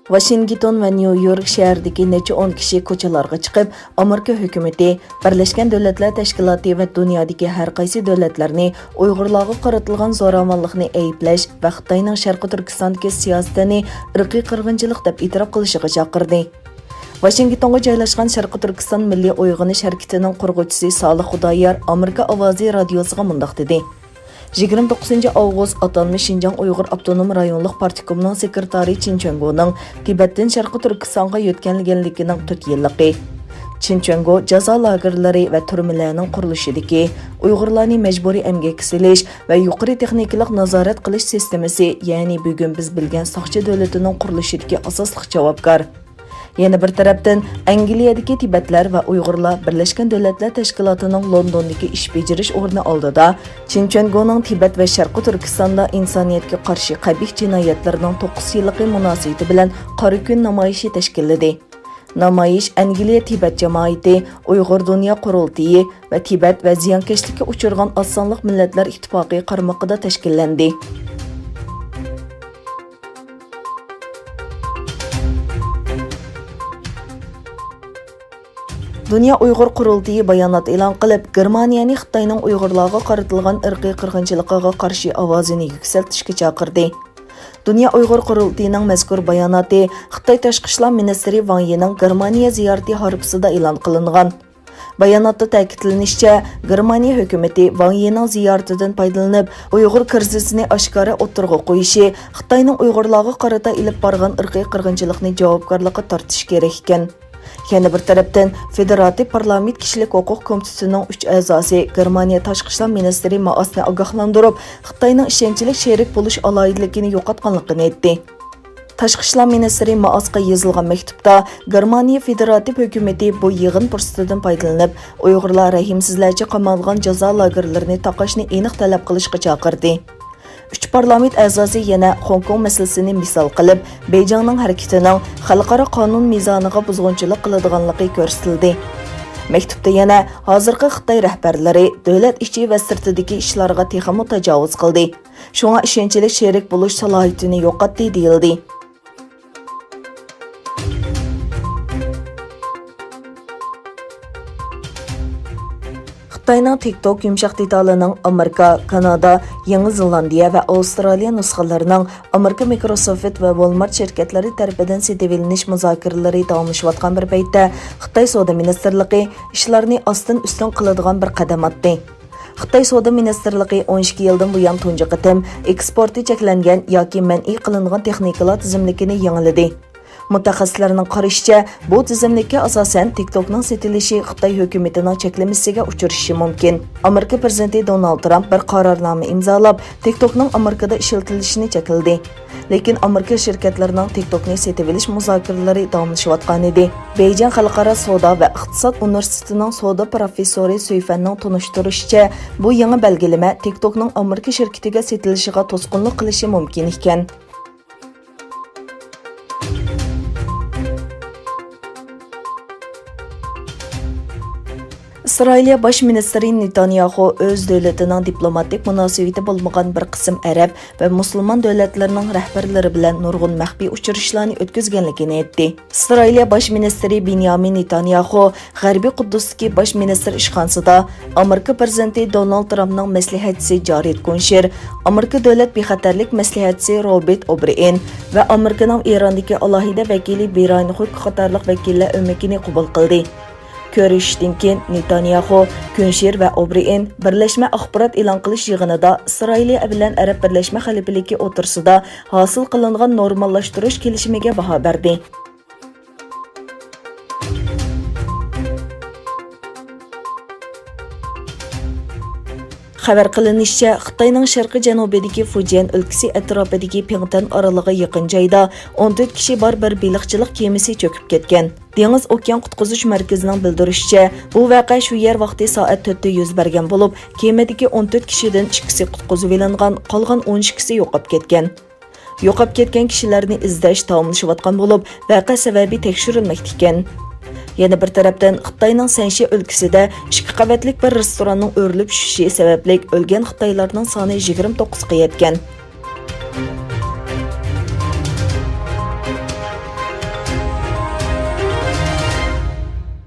Washington ve New York şehrdeki neçe 10 kişi koçalarga çıkıp, Amerika hükümeti, Birleşken Devletler Teşkilatı ve dünyadaki her qaysi devletlerini Uygurlarga qaratılgan zoramanlıqni eyipleş ve Xitayning Sharqi Turkistondagi siyasetini irqiy qirg'inchilik deb e'tirof qilishiga chaqirdi. Washingtonga joylashgan Sharqi Turkiston Milliy Uyg'unish harakatining qurg'uvchisi Salih Xudoyar Amerika ovozi radiosiga mundaq dedi. 29 avgust atanmış Şinjan Uyghur Avtonom Rayonluq Partikomining sekretari Chin Chöngoning Tibetdan Sharqi Turkistonga yetkenligining 4 yilliqi. Chin Chöngo jazo lagerlari ve turmalarning qurilishidagi Uyg'urlarni majburiy emgakka silish ve yuqori texnikalik nazorat qilish sistemasi, ya'ni bugun biz bilgan soqchi davlatining qurilishidagi asosli javobgar. Yana bir tarafdan Angliyadagi Tibetlar ve Uyg'urlar Birleşken Devletler Teşkilatı'nın Londondagi ish bejirish o'rni oldida Chin Chöngoning Tibet ve Sharqi Turkistonda insoniyatga qarshi qabih jinoyatlarining 9 yillik munosabati bilan qora kun namoyishi tashkilladi. Namoyish Angliya Tibet jamoati, Uyg'ur Dünya Qurultiyi ve Tibet ve ziyonkashlikka uchirgan Osonliq Millatlar Ittifoqi qarmoqida tashkillandi. Dünya Uyghur Qurultiyi bayonot e'lon qilib, Germaniyani Xitoyning Uyg'urlarga qaratilgan irqiy qirg'inchilikqa qarshi ovozini yuksaltishga chaqirdi. Dünya Uyghur Qurultiyining mazkur bayonoti Xitoy Tashqi ishlar ministri Wang Yining Germaniya ziyorati harfisida e'lon qilingan. Bayonotda ta'kidlanishicha, Germaniya hukumati Wang Yining ziyoratidan foydalanib, Uyg'ur krizisini oshkora o'tirg'a qo'yishi, Xitoyning Uyg'urlarga qarata ilib borgan irqiy qirg'inchilikni javobgarlikka tortish kerak ekan. Yana bir tarafdan Federativ Parlament Kishilik huquq komitetining 3 a'zosi Germaniya Tashqi ishlar ministri Maasni ogohlantirib, Xitoyning ishonchli sherik bo'lish aloyidligini yo'qotganligini aytdi. Tashqi ishlar ministri Maasga yozilgan maktubda Germaniya Federativ hukumati bu yig'in fursatidan foydalanib, Uyg'urlar rahimsizlarcha qamalgan jazo lagerlarini taqashni aniq talab qilishga chaqirdi. 3 parlament a'zosi yana Hong Kong masalasini misol qilib, Beijingning harakatining xalqaro qonun mezoniga buzg'unchilik qiladiganligi ko'rsatildi. Maktubda yana hozirgi Xitoy rahbarlari davlat ichi va sirtidagi ishlarga texmo tajovuz qildi. Shunga ishonchli sherik bo'lish salohiyatini yo'qotdi deyildi. Xitoyning TikTok yumshoq detalining Amerika, Kanada, Yangi Zelandiya va Avstraliya nusxalarining Amerika Microsoft va Walmart shirkatlari tarafidan setilinish muzokaralari davomlashayotgan bir paytda Xitoy Savdo ministrligi ishlarni ostin-ustin qiladigan bir qadam atdi. Xitoy Savdo ministrligi 12 yildan buyon tunji qatim eksporti cheklangan yoki man'iy qilingan texnikalar tizimligini yangiladi. Mutaxassislarning qarashicha, bu tizimlikka asosan TikTokning setilishi Xitoy hukumatining cheklamasiga uchrashi mumkin. Amerika prezidenti Donald Trump bir qarornoma imzolab, TikTokning Amerikada ishlatilishini chekladi. Lekin Amerika shirkatlarining TikTokni setilish muzokaralari davomlashayotgan edi. Beijing Xalqaro savdo va iqtisod universitetining savdo professori Suyfanning tunishtirishicha, bu yangi belgilama TikTokning Amerika shirkatiga setilishiga to'sqinlik qilishi mumkin ekan. İsrailiya baş ministri Netanyahu öz devletining diplomatik munosabati bo'lmagan bir qism arab va musulmon davlatlarining rahbarlari bilan nurg'un maxfiy uchrashuvlarni o'tkazganligini aytdi. Isroiliya baş ministri Benyamin Netanyahu G'arbiy Quddusdagi baş ministr ishxonasida Amerika prezidenti Donald Trumpning maslahatchisi Jared Kushner, Amerika davlat bexatarlik maslahatchisi Robert O'Brien va Amerikaning Irondagi alohida vakili Biron Huk qatorliq vakillar o'makini qabul qildi. Ko'rishishdan keyin Netanyahu, Kushner va O'Brien birlashma axborot e'lon qilish yig'inida Isroiliya bilan Arab birlashma xalifaligi o'tirsida hosil qilingan normallashtirish kelishimiga baho berdi. Xabar qilinishicha, Xitoyning sharqiy janubidagi Fujian o'lkasi atrofidagi Pingtan oralig'i yaqin joyda 14 kishi bor bir baliqchilik kemasi cho'kib ketgan. Dengiz okean qutqizish markazining bildirishicha, bu voqea shu yer vaqti soat 4 da yuz bergan bo'lib, kemadagi 14 kishidan 2si qutqizib olingan, qolgan 12si yo'qolib ketgan. Yo'qolib ketgan kishilarni izlash davomlashayotgan bo'lib, voqea sababi tekshirilmoqda ekan. Yana bir tarafdan Xitoyning Sanshi o'lkasida 2 qavatlik bir restoranning o'rilib tushishi sababli o'lgan Xitoylarning soni 29 ga yetgan.